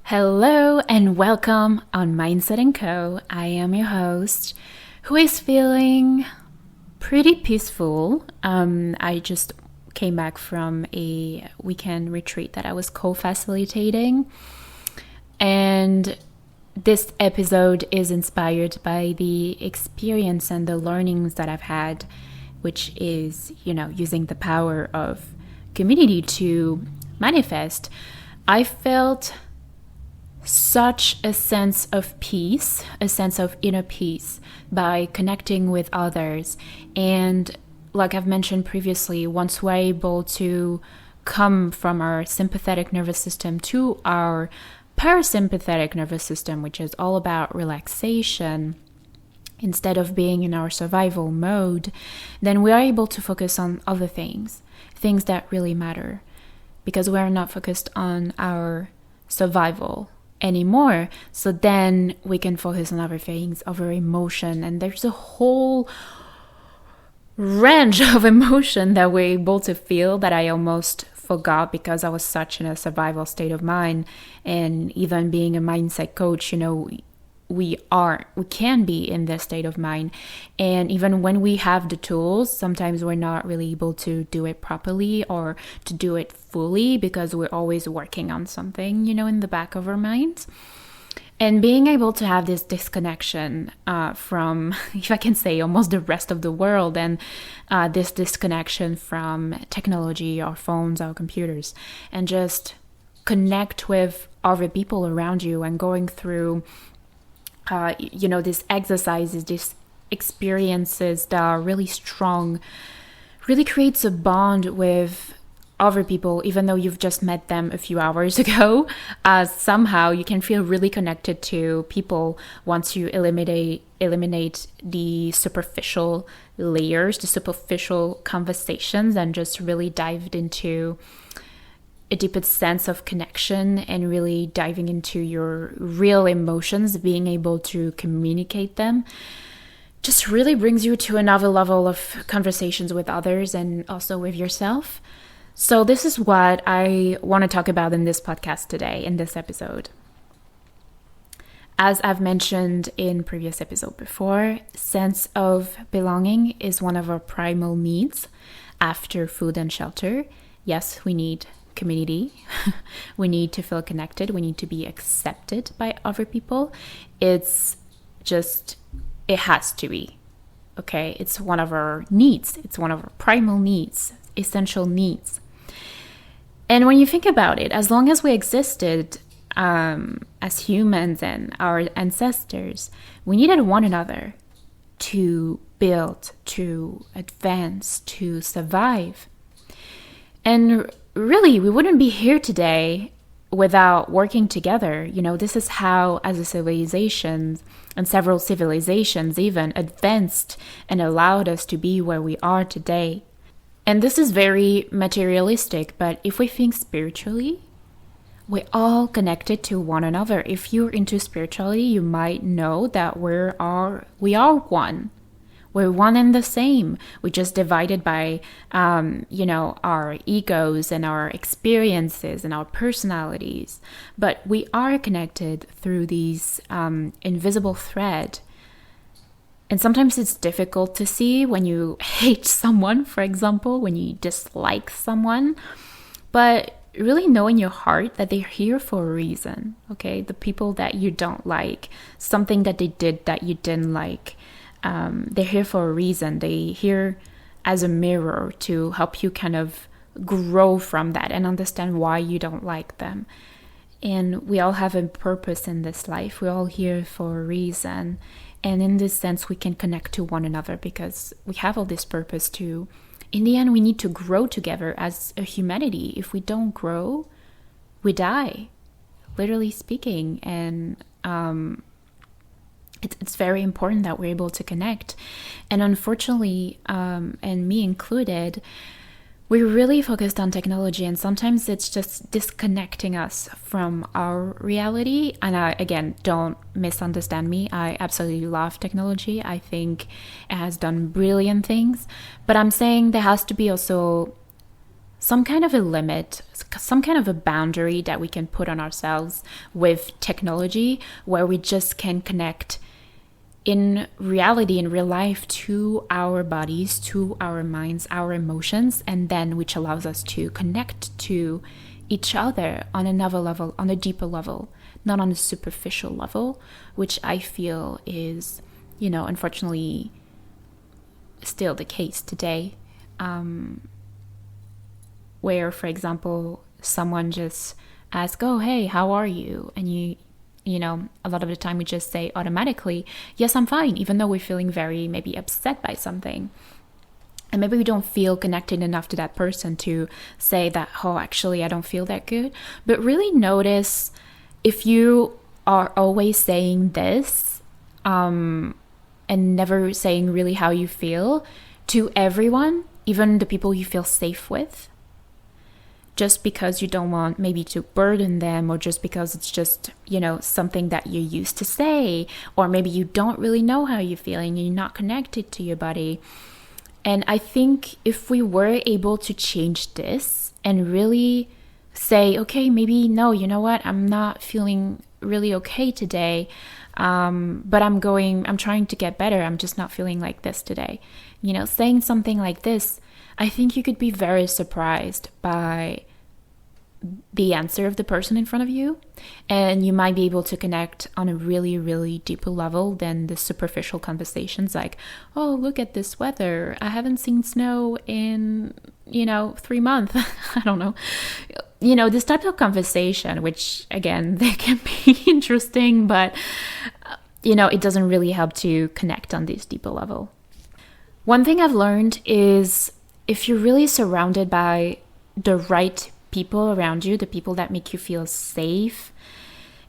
Hello and welcome on Mindset&Co. I am your host who is feeling pretty peaceful. I just came back from a weekend retreat that I was co-facilitating, and this episode is inspired by the experience and the learnings that I've had, which is, using the power of community to manifest. I felt such a sense of peace, a sense of inner peace by connecting with others. And like I've mentioned previously, once we're able to come from our sympathetic nervous system to our parasympathetic nervous system, which is all about relaxation, instead of being in our survival mode, then we are able to focus on other things that really matter, because we're not focused on our survival anymore. So then we can focus on other things, other emotion, and there's a whole range of emotion that we're able to feel that I almost forgot because I was such in a survival state of mind. And even being a mindset coach, we can be in this state of mind, and even when we have the tools, sometimes we're not really able to do it properly or to do it fully because we're always working on something, in the back of our minds. And being able to have this disconnection from, if I can say, almost the rest of the world, and this disconnection from technology, our phones, our computers, and just connect with other people around you and going through these exercises, these experiences that are really strong, really creates a bond with other people, even though you've just met them a few hours ago. Somehow you can feel really connected to people once you eliminate the superficial layers, the superficial conversations, and just really dive into a deeper sense of connection and really diving into your real emotions, being able to communicate them, just really brings you to another level of conversations with others and also with yourself. So this is what I want to talk about in this podcast today, in this episode. As I've mentioned in previous episode before, sense of belonging is one of our primal needs after food and shelter. Yes, we need community. We need to feel connected. We need to be accepted by other people. It has to be. Okay? It's one of our needs. It's one of our primal needs, essential needs. And when you think about it, as long as we existed as humans and our ancestors, we needed one another to build, to advance, to survive. And really, we wouldn't be here today without working together. This is how, as a civilization, and several civilizations even, advanced and allowed us to be where we are today. And this is very materialistic, but if we think spiritually, we're all connected to one another. If you're into spirituality, you might know that we are one. We're one and the same. We're just divided by, our egos and our experiences and our personalities. But we are connected through these invisible thread. And sometimes it's difficult to see when you hate someone, for example, when you dislike someone. But really know in your heart that they're here for a reason, okay? The people that you don't like, something that they did that you didn't like, they're here for a reason. They're here as a mirror to help you kind of grow from that and understand why you don't like them. And we all have a purpose in this life. We're all here for a reason. And in this sense, we can connect to one another because we have all this purpose to, in the end, we need to grow together as a humanity. If we don't grow, we die, literally speaking. And it's very important that we're able to connect. And unfortunately, and me included, we're really focused on technology, and sometimes it's just disconnecting us from our reality. And again, don't misunderstand me. I absolutely love technology. I think it has done brilliant things. But I'm saying there has to be also some kind of a limit, some kind of a boundary that we can put on ourselves with technology, where we just can connect in reality, in real life, to our bodies, to our minds, our emotions, and then which allows us to connect to each other on another level, on a deeper level, not on a superficial level, which I feel is, unfortunately still the case today. Where, for example, someone just asks, oh, hey, how are you? And a lot of the time we just say automatically, yes, I'm fine, even though we're feeling very maybe upset by something. And maybe we don't feel connected enough to that person to say that, oh, actually, I don't feel that good. But really notice if you are always saying this and never saying really how you feel to everyone, even the people you feel safe with, just because you don't want maybe to burden them, or just because it's just, something that you used to say, or maybe you don't really know how you're feeling and you're not connected to your body. And I think if we were able to change this and really say, okay, maybe no, you know what, I'm not feeling really okay today, but I'm trying to get better. I'm just not feeling like this today. Saying something like this, I think you could be very surprised by the answer of the person in front of you, and you might be able to connect on a really, really deeper level than the superficial conversations like, oh, look at this weather, I haven't seen snow in 3 months. I don't know, this type of conversation, which again, they can be interesting, but it doesn't really help to connect on this deeper level. One thing I've learned is, if you're really surrounded by the right people around you, the people that make you feel safe,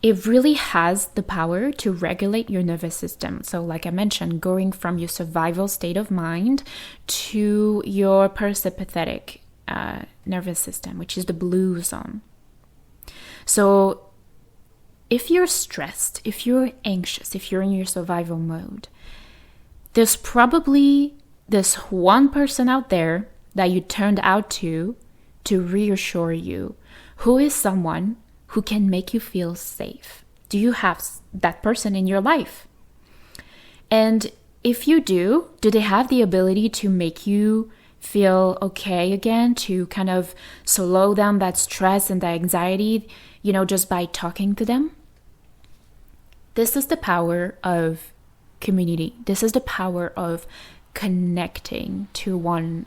it really has the power to regulate your nervous system. So like I mentioned, going from your survival state of mind to your parasympathetic nervous system, which is the blue zone. So if you're stressed, if you're anxious, if you're in your survival mode, there's probably this one person out there that you turned out to reassure you, who is someone who can make you feel safe. Do you have that person in your life? And if you do they have the ability to make you feel okay again, to kind of slow down that stress and that anxiety, just by talking to them? This is the power of community. This is the power of connecting to one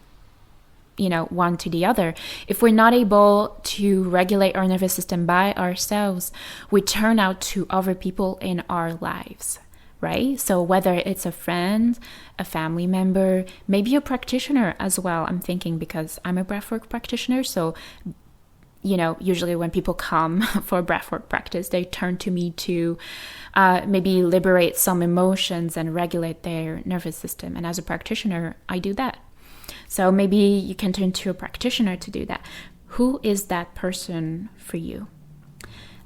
to the other. If we're not able to regulate our nervous system by ourselves, we turn out to other people in our lives, right? So whether it's a friend, a family member, maybe a practitioner as well. I'm thinking, because I'm a breathwork practitioner, so usually when people come for breathwork practice, they turn to me to maybe liberate some emotions and regulate their nervous system. And as a practitioner, I do that. So maybe you can turn to a practitioner to do that. Who is that person for you?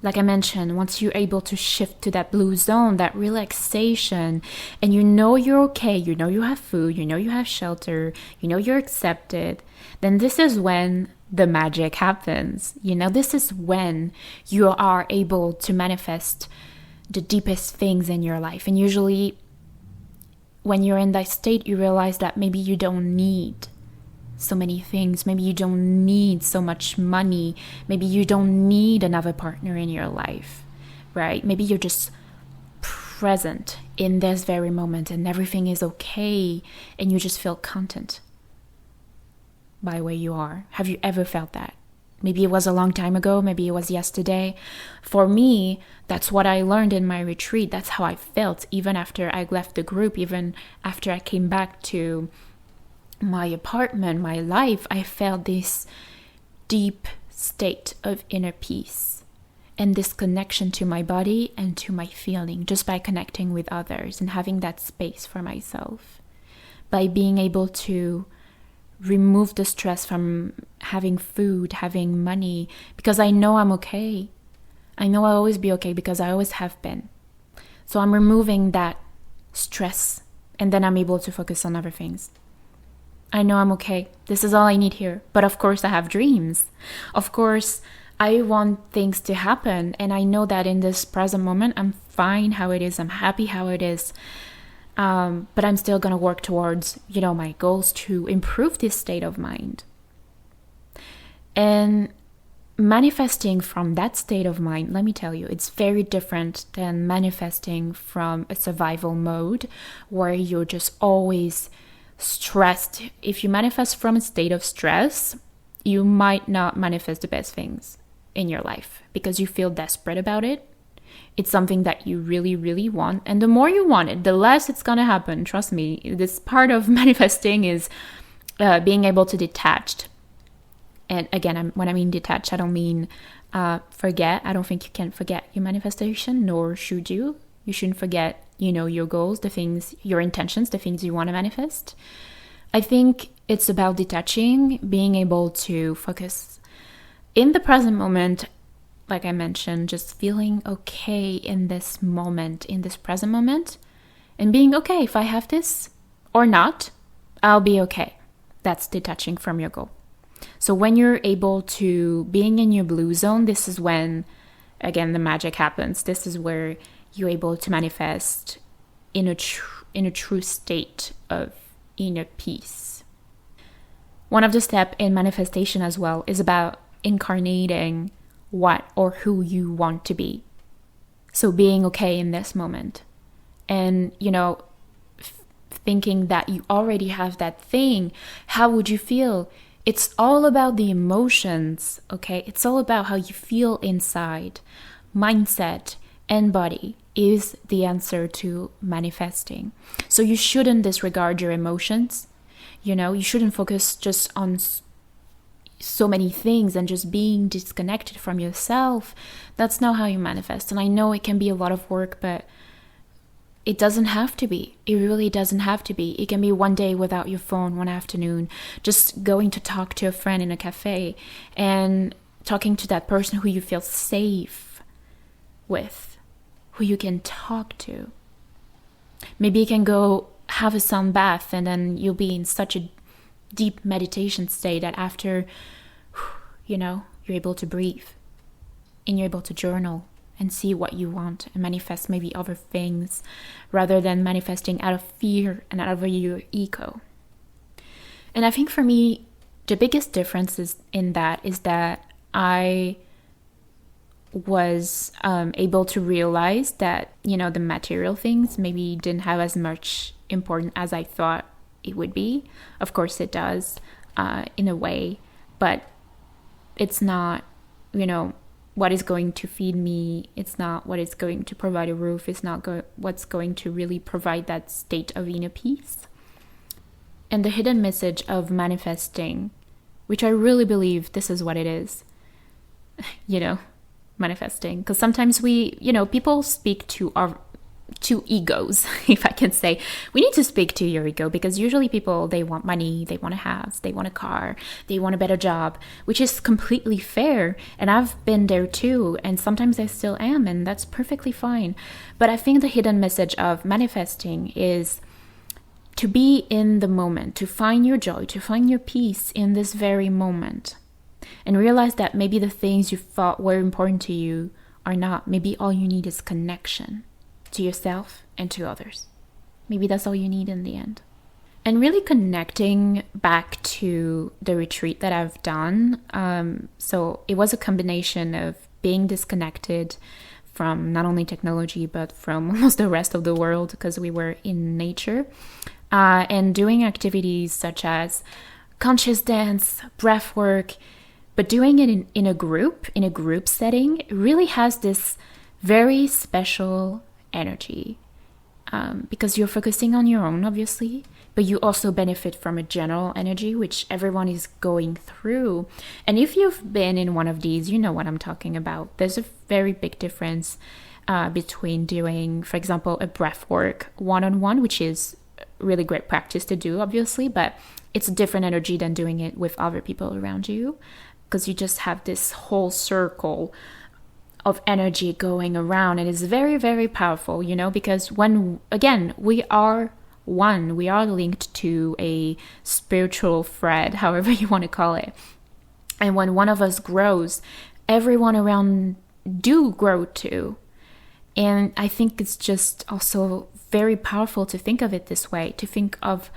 Like I mentioned, once you're able to shift to that blue zone, that relaxation, and you're okay, you have food, you have shelter, you're accepted, then this is when the magic happens. This is when you are able to manifest the deepest things in your life. And usually when you're in that state, you realize that maybe you don't need so many things. Maybe you don't need so much money. Maybe you don't need another partner in your life, right? Maybe you're just present in this very moment and everything is okay and you just feel content by where you are. Have you ever felt that? Maybe it was a long time ago. Maybe it was yesterday. For me, that's what I learned in my retreat. That's how I felt even after I left the group, even after I came back to my apartment, my life. I felt this deep state of inner peace and this connection to my body and to my feeling, just by connecting with others and having that space for myself, by being able to remove the stress from having food, having money, because I know I'm okay. I know I'll always be okay because I always have been. So I'm removing that stress and then I'm able to focus on other things. I know I'm okay. This is all I need here. But of course, I have dreams. Of course, I want things to happen. And I know that in this present moment, I'm fine how it is. I'm happy how it is. But I'm still going to work towards, my goals to improve this state of mind. And manifesting from that state of mind, let me tell you, it's very different than manifesting from a survival mode where you're just always stressed. If you manifest from a state of stress, you might not manifest the best things in your life because you feel desperate about it. It's something that you really, really want. And the more you want it, the less it's going to happen. Trust me, this part of manifesting is being able to detach. And again, when I mean detach, I don't mean forget. I don't think you can forget your manifestation, nor should you. You shouldn't forget, your goals, the things, your intentions, the things you want to manifest. I think it's about detaching, being able to focus in the present moment. Like I mentioned, just feeling okay in this moment, in this present moment, and being okay. If I have this or not, I'll be okay. That's detaching from your goal. So when you're able to being in your blue zone, this is when, again, the magic happens. This is where you're able to manifest in a true state of inner peace. One of the steps in manifestation as well is about incarnating what or who you want to be. So being okay in this moment and, thinking that you already have that thing, how would you feel? It's all about the emotions, okay? It's all about how you feel inside. Mindset and body is the answer to manifesting. So you shouldn't disregard your emotions. You shouldn't focus just on so many things and just being disconnected from yourself. That's not how you manifest. And I know it can be a lot of work, but it doesn't have to be. It really doesn't have to be. It can be one day without your phone, one afternoon, just going to talk to a friend in a cafe and talking to that person who you feel safe with, who you can talk to. Maybe you can go have a sun bath and then you'll be in such a deep meditation state that after, you're able to breathe and you're able to journal and see what you want and manifest maybe other things rather than manifesting out of fear and out of your ego. And I think for me, the biggest difference is that I was able to realize that, the material things maybe didn't have as much importance as I thought it would be. Of course it does, in a way, but it's not, what is going to feed me. It's not what is going to provide a roof. It's not what's going to really provide that state of inner peace. And the hidden message of manifesting, which I really believe this is what it is, manifesting. Because sometimes people speak to our two egos, if I can say. We need to speak to your ego because usually people, they want money, they want a house, they want a car, they want a better job, which is completely fair. And I've been there too. And sometimes I still am, and that's perfectly fine. But I think the hidden message of manifesting is to be in the moment, to find your joy, to find your peace in this very moment. And realize that maybe the things you thought were important to you are not. Maybe all you need is connection to yourself and to others. Maybe that's all you need in the end. And really connecting back to the retreat that I've done. So it was a combination of being disconnected from not only technology, but from almost the rest of the world because we were in nature. And doing activities such as conscious dance, breathwork, but doing it in a group setting, it really has this very special energy because you're focusing on your own, obviously, but you also benefit from a general energy which everyone is going through. And if you've been in one of these, you know what I'm talking about. There's a very big difference between doing, for example, a breath work one-on-one, which is really great practice to do, obviously, but it's a different energy than doing it with other people around you because you just have this whole circle of energy going around, and it's very, very powerful, because when, again, we are one. We are linked to a spiritual thread, however you want to call it. And when one of us grows, everyone around do grow too. And I think it's just also very powerful to think of it this way, to think of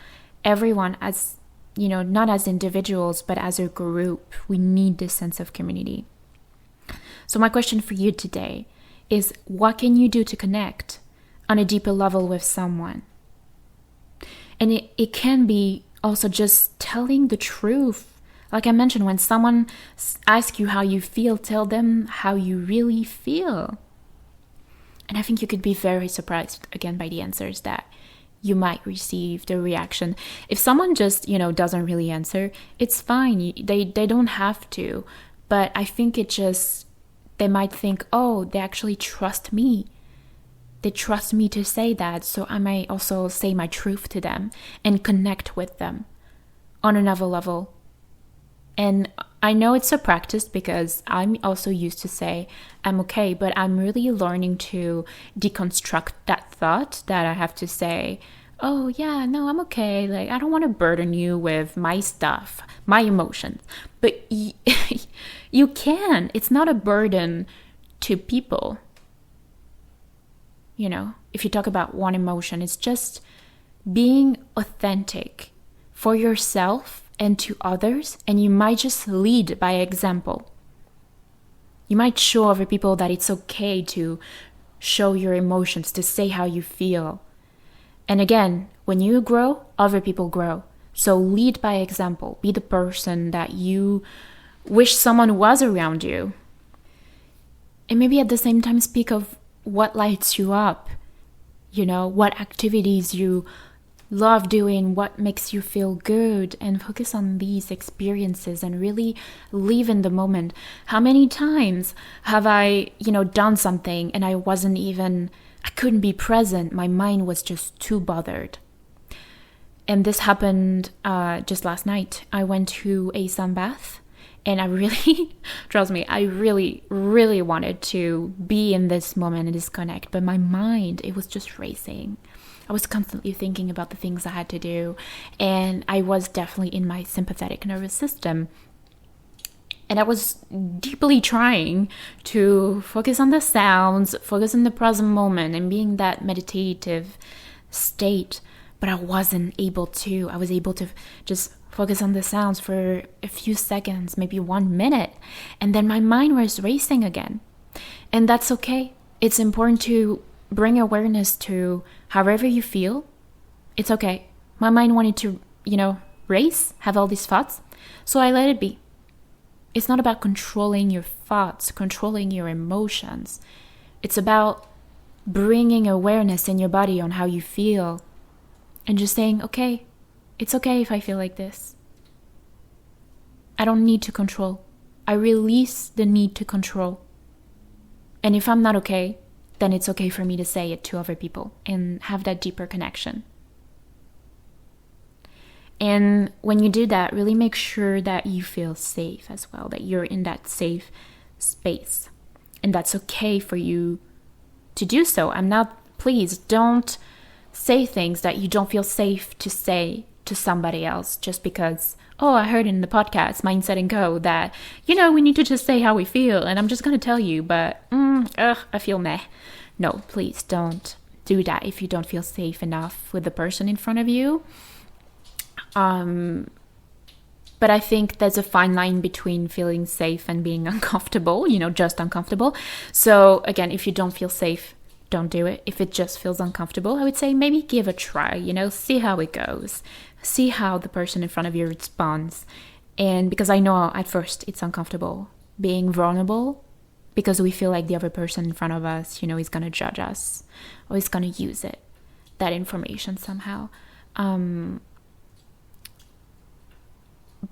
everyone as, not as individuals, but as a group. We need this sense of community. So my question for you today is, what can you do to connect on a deeper level with someone? And it can be also just telling the truth. Like I mentioned, when someone asks you how you feel, tell them how you really feel. And I think you could be very surprised, again, by the answers that you might receive, the reaction. If someone just, doesn't really answer, it's fine. They don't have to. But I think they might think, oh, they actually trust me. They trust me to say that. So I might also say my truth to them and connect with them on another level. And I know it's a practice because I'm also used to say I'm okay, but I'm really learning to deconstruct that thought that I have to say, oh yeah, no, I'm okay. Like, I don't want to burden you with my stuff, my emotions. But you can. It's not a burden to people. If you talk about one emotion, it's just being authentic for yourself and to others, and you might just lead by example. You might show other people that it's okay to show your emotions, to say how you feel. And again, when you grow, other people grow. So lead by example. Be the person that you wish someone was around you. And maybe at the same time speak of what lights you up. What activities you love doing, what makes you feel good, and focus on these experiences and really live in the moment. How many times have I, done something and I couldn't be present. My mind was just too bothered. And this happened just last night. I went to a sunbath and I really, trust me, I really, really wanted to be in this moment and disconnect. But my mind, it was just racing. I was constantly thinking about the things I had to do. And I was definitely in my sympathetic nervous system. And I was deeply trying to focus on the sounds, focus on the present moment and being that meditative state. But I wasn't able to. I was able to just focus on the sounds for a few seconds, maybe 1 minute. And then my mind was racing again. And that's okay. It's important to bring awareness to however you feel. It's okay. My mind wanted to, race, have all these thoughts. So I let it be. It's not about controlling your thoughts, controlling your emotions. It's about bringing awareness in your body on how you feel and just saying, okay, it's okay if I feel like this. I don't need to control. I release the need to control. And if I'm not okay, then it's okay for me to say it to other people and have that deeper connection. And when you do that, really make sure that you feel safe as well, that you're in that safe space. And that's okay for you to do so. Please don't say things that you don't feel safe to say to somebody else just because, I heard in the podcast, Mindset&Co, that, we need to just say how we feel. And I'm just going to tell you, but I feel meh. No, please don't do that if you don't feel safe enough with the person in front of you. But I think there's a fine line between feeling safe and being uncomfortable, just uncomfortable. So again, if you don't feel safe, don't do it. If it just feels uncomfortable, I would say maybe give a try, see how it goes. See how the person in front of you responds. And because I know at first it's uncomfortable being vulnerable because we feel like the other person in front of us, is going to judge us or is going to use that information somehow.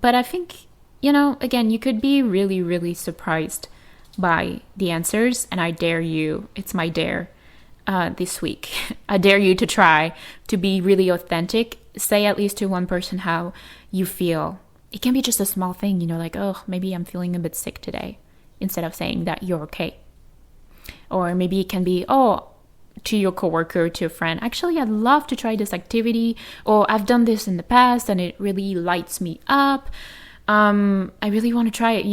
But I think, again, you could be really, really surprised by the answers. And I dare you, it's my dare this week. I dare you to try to be really authentic. Say at least to one person how you feel. It can be just a small thing, like, maybe I'm feeling a bit sick today, instead of saying that you're okay. Or maybe it can be, to your coworker, to a friend, actually, I'd love to try this activity, or I've done this in the past and it really lights me up. I really want to try it.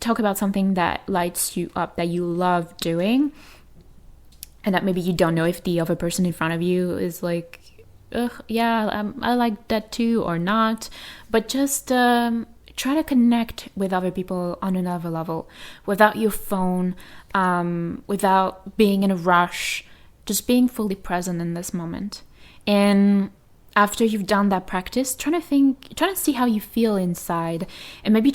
Talk about something that lights you up, that you love doing, and that maybe you don't know if the other person in front of you is like, yeah, I like that too, or not. But just try to connect with other people on another level, without your phone, without being in a rush, just being fully present in this moment. And after you've done that practice, try to see how you feel inside, and maybe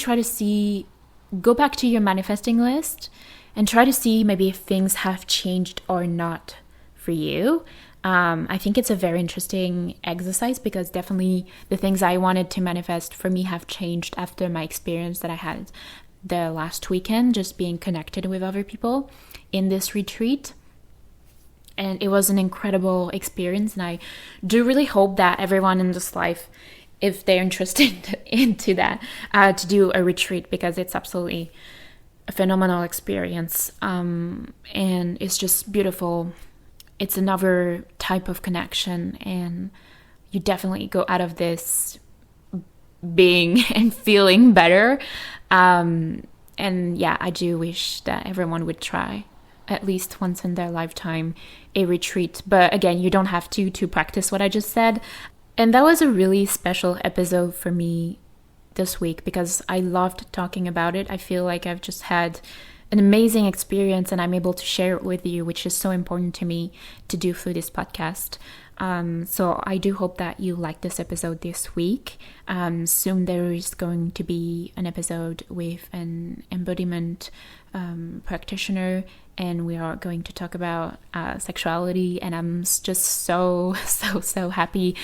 go back to your manifesting list and try to see maybe if things have changed or not for you. I think it's a very interesting exercise, because definitely the things I wanted to manifest for me have changed after my experience that I had the last weekend, just being connected with other people in this retreat. And it was an incredible experience, and I do really hope that everyone in this life, if they're interested into that, to do a retreat, because it's absolutely a phenomenal experience, and it's just beautiful. It's another type of connection, and you definitely go out of this being and feeling better. And yeah, I do wish that everyone would try at least once in their lifetime a retreat. But again, you don't have to practice what I just said. And that was a really special episode for me this week, because I loved talking about it. I feel like I've just had an amazing experience, and I'm able to share it with you, which is so important to me to do through this podcast. So I do hope that you like this episode this week. Soon there is going to be an episode with an embodiment practitioner, and we are going to talk about sexuality, and I'm just so happy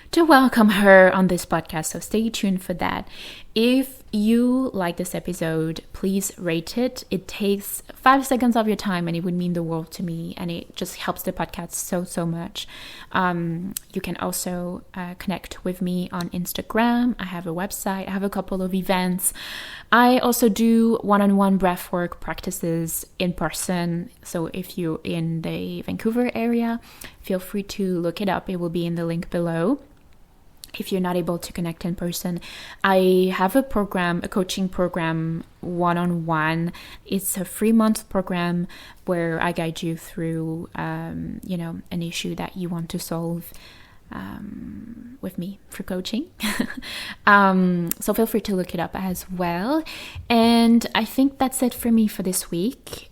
to welcome her on this podcast, so stay tuned for that. If you like this episode, please rate it. It takes 5 seconds of your time, and it would mean the world to me, and it just helps the podcast so much. You can also connect with me on Instagram. I have a website. I have a couple of events. I also do one-on-one breathwork practices in person, so if you're in the Vancouver area, feel free to look it up. It will be in the link below. If you're not able to connect in person, I have a coaching program, one-on-one. It's a 3-month program where I guide you through, an issue that you want to solve with me for coaching. So feel free to look it up as well. And I think that's it for me for this week.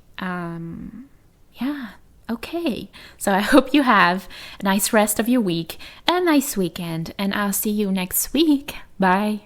Okay, so I hope you have a nice rest of your week, a nice weekend, and I'll see you next week. Bye.